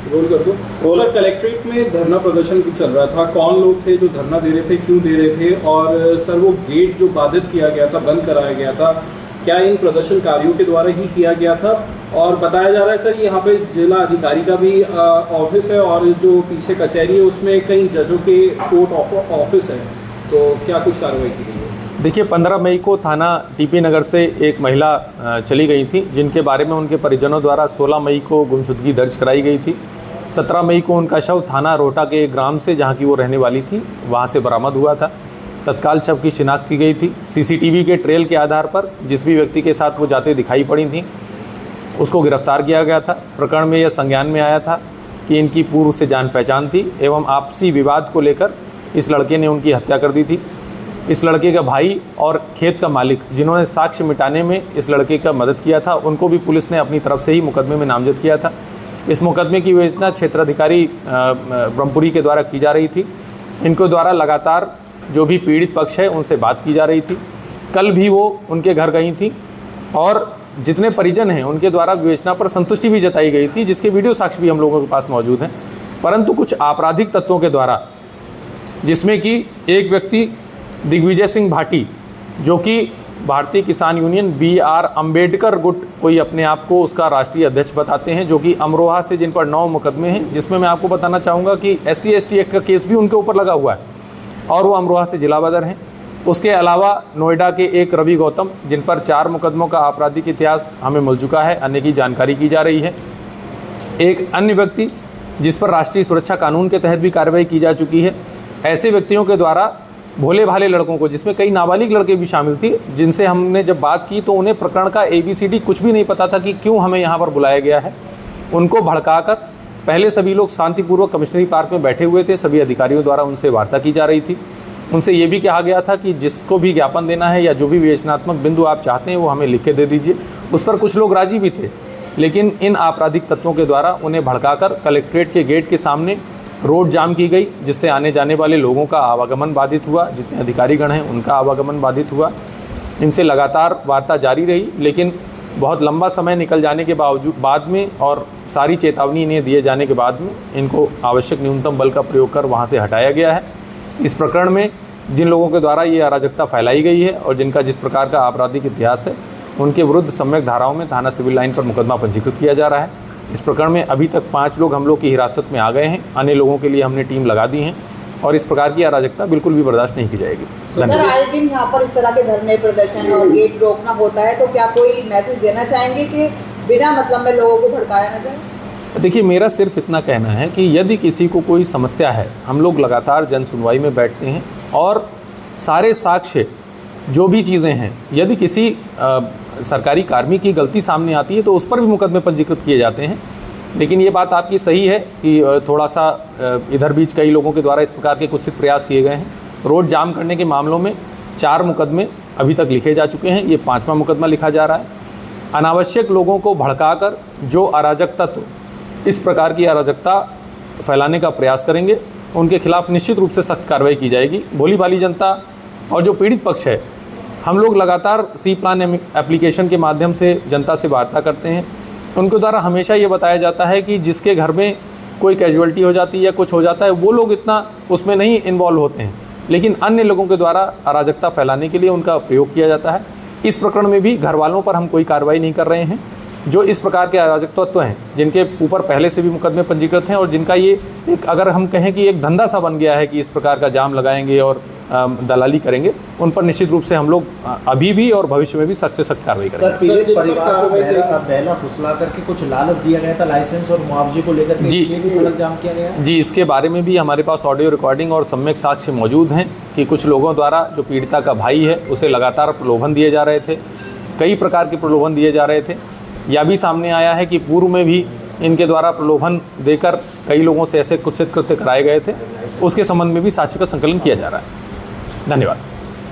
Role कर दो। Sir, collectorate में धरना प्रदर्शन भी चल रहा था, कौन लोग थे जो धरना दे रहे थे, क्यों दे रहे थे, और सर वो गेट जो बाधित किया गया था, बंद कराया गया था, क्या इन प्रदर्शनकारियों के द्वारा ही किया गया था? और बताया जा रहा है सर यहाँ पे जिला अधिकारी का भी ऑफिस है, और जो पीछे कचहरी है उसमें कई जजों के कोर्ट ऑफिस है, तो क्या कुछ कार्रवाई की गई है? देखिए, 15 मई को थाना टीपी नगर से एक महिला चली गई थी, जिनके बारे में उनके परिजनों द्वारा 16 मई को गुमशुदगी दर्ज कराई गई थी। 17 मई को उनका शव थाना रोहटा के एक ग्राम से, जहां की वो रहने वाली थी, वहां से बरामद हुआ था। तत्काल शव की शिनाख्त की गई थी। सीसीटीवी के ट्रेल के आधार पर जिस भी व्यक्ति के साथ वो जाते दिखाई पड़ी थी, उसको गिरफ्तार किया गया था। प्रकरण में यह संज्ञान में आया था कि इनकी पूर्व से जान पहचान थी एवं आपसी विवाद को लेकर इस लड़के ने उनकी हत्या कर दी थी। इस लड़के का भाई और खेत का मालिक, जिन्होंने साक्ष्य मिटाने में इस लड़के का मदद किया था, उनको भी पुलिस ने अपनी तरफ से ही मुकदमे में नामजद किया था। इस मुकदमे की विवेचना क्षेत्राधिकारी ब्रह्मपुरी के द्वारा की जा रही थी। इनके द्वारा लगातार जो भी पीड़ित पक्ष है उनसे बात की जा रही थी। कल भी वो उनके घर गई थी और जितने परिजन हैं उनके द्वारा विवेचना पर संतुष्टि भी जताई गई थी, जिसके वीडियो साक्ष्य भी हम लोगों के पास मौजूद हैं। परंतु कुछ आपराधिक तत्वों के द्वारा, जिसमें कि एक व्यक्ति दिग्विजय सिंह भाटी, जो कि भारतीय किसान यूनियन BR अम्बेडकर गुट कोई अपने आप को उसका राष्ट्रीय अध्यक्ष बताते हैं, जो कि अमरोहा से, जिन पर 9 मुकदमे हैं, जिसमें मैं आपको बताना चाहूँगा कि SC ST एक्ट का केस भी उनके ऊपर लगा हुआ है और वो अमरोहा से जिला बदर हैं। उसके अलावा नोएडा के एक रवि गौतम, जिन पर 4 मुकदमों का आपराधिक इतिहास हमें मिल चुका है, अन्य की जानकारी की जा रही है। एक अन्य व्यक्ति जिस पर राष्ट्रीय सुरक्षा कानून के तहत भी कार्रवाई की जा चुकी है। ऐसे व्यक्तियों के द्वारा भोले भाले लड़कों को, जिसमें कई नाबालिग लड़के भी शामिल थे, जिनसे हमने जब बात की तो उन्हें प्रकरण का ABCD कुछ भी नहीं पता था कि क्यों हमें यहाँ पर बुलाया गया है, उनको भड़काकर पहले सभी लोग शांतिपूर्वक कमिश्नरी पार्क में बैठे हुए थे। सभी अधिकारियों द्वारा उनसे वार्ता की जा रही थी। उनसे ये भी कहा गया था कि जिसको भी ज्ञापन देना है या जो भी विवेचनात्मक बिंदु आप चाहते हैं वो हमें लिख के दे दीजिए। उस पर कुछ लोग राजी भी थे, लेकिन इन आपराधिक तत्वों के द्वारा उन्हें भड़काकर कलेक्ट्रेट के गेट के सामने रोड जाम की गई, जिससे आने जाने वाले लोगों का आवागमन बाधित हुआ। जितने अधिकारीगण हैं उनका आवागमन बाधित हुआ। इनसे लगातार वार्ता जारी रही, लेकिन बहुत लंबा समय निकल जाने के बाद में और सारी चेतावनी इन्हें दिए जाने के बाद में इनको आवश्यक न्यूनतम बल का प्रयोग कर वहाँ से हटाया गया है। इस प्रकरण में जिन लोगों के द्वारा ये अराजकता फैलाई गई है और जिनका जिस प्रकार का आपराधिक इतिहास है, उनके विरुद्ध सम्यक धाराओं में थाना सिविल लाइन पर मुकदमा पंजीकृत किया जा रहा है। इस प्रकरण में अभी तक 5 लोग हम लोग की हिरासत में आ गए हैं। अन्य लोगों के लिए हमने टीम लगा दी है और इस प्रकार की अराजकता बिल्कुल भी बर्दाश्त नहीं की जाएगी। सर, आए दिन यहाँ पर इस तरह के धरने प्रदर्शन और गेट रोकना होता है, तो क्या कोई मैसेज देना चाहेंगे कि बिना मतलब में लोगों को भड़काया न जाए? देखिए, मेरा सिर्फ इतना कहना है कि यदि किसी को कोई समस्या है, हम लोग लगातार जन सुनवाई में बैठते हैं और सारे साक्ष्य जो भी चीज़ें हैं, यदि किसी सरकारी कार्मी की गलती सामने आती है तो उस पर भी मुकदमे पंजीकृत किए जाते हैं। लेकिन ये बात आपकी सही है कि थोड़ा सा इधर बीच कई लोगों के द्वारा इस प्रकार के कुछ प्रयास किए गए हैं। रोड जाम करने के मामलों में 4 मुकदमे अभी तक लिखे जा चुके हैं, ये 5वां मुकदमा लिखा जा रहा है। अनावश्यक लोगों को भड़काकर जो अराजक तत्व इस प्रकार की अराजकता फैलाने का प्रयास करेंगे, उनके खिलाफ निश्चित रूप से सख्त कार्रवाई की जाएगी। भोली भाली जनता और जो पीड़ित पक्ष है, हम लोग लगातार सी प्लान एप्लीकेशन के माध्यम से जनता से वार्ता करते हैं। उनके द्वारा हमेशा ये बताया जाता है कि जिसके घर में कोई कैजुअलिटी हो जाती है या कुछ हो जाता है, वो लोग इतना उसमें नहीं इन्वॉल्व होते हैं, लेकिन अन्य लोगों के द्वारा अराजकता फैलाने के लिए उनका प्रयोग किया जाता है। इस प्रकरण में भी घर वालों पर हम कोई कार्रवाई नहीं कर रहे हैं। जो इस प्रकार के अराजक तत्व हैं, जिनके ऊपर पहले से भी मुकदमे पंजीकृत हैं और जिनका ये एक, अगर हम कहें कि एक धंधा सा बन गया है कि इस प्रकार का जाम लगाएंगे और दलाली करेंगे, उन पर निश्चित रूप से हम लोग अभी भी और भविष्य में भी सख्त से सख्त कार्रवाई करेंगे। सर, पीड़ित परिवार को बहला फुसला करके कुछ लालच दिया गया था लाइसेंस और मुआवजे को लेकर, जी भी सड़क जाम किया गया? जी, इसके बारे में भी हमारे पास ऑडियो रिकॉर्डिंग और सम्यक साक्ष्य मौजूद हैं कि कुछ लोगों द्वारा जो पीड़िता का भाई है उसे लगातार प्रलोभन दिए जा रहे थे, कई प्रकार के प्रलोभन दिए जा रहे थे। यह भी सामने आया है कि पूर्व में भी इनके द्वारा प्रलोभन देकर कई लोगों से ऐसे कुत्सित कृत्य कराए गए थे। उसके संबंध में भी साक्ष्य का संकलन किया जा रहा है। धन्यवाद।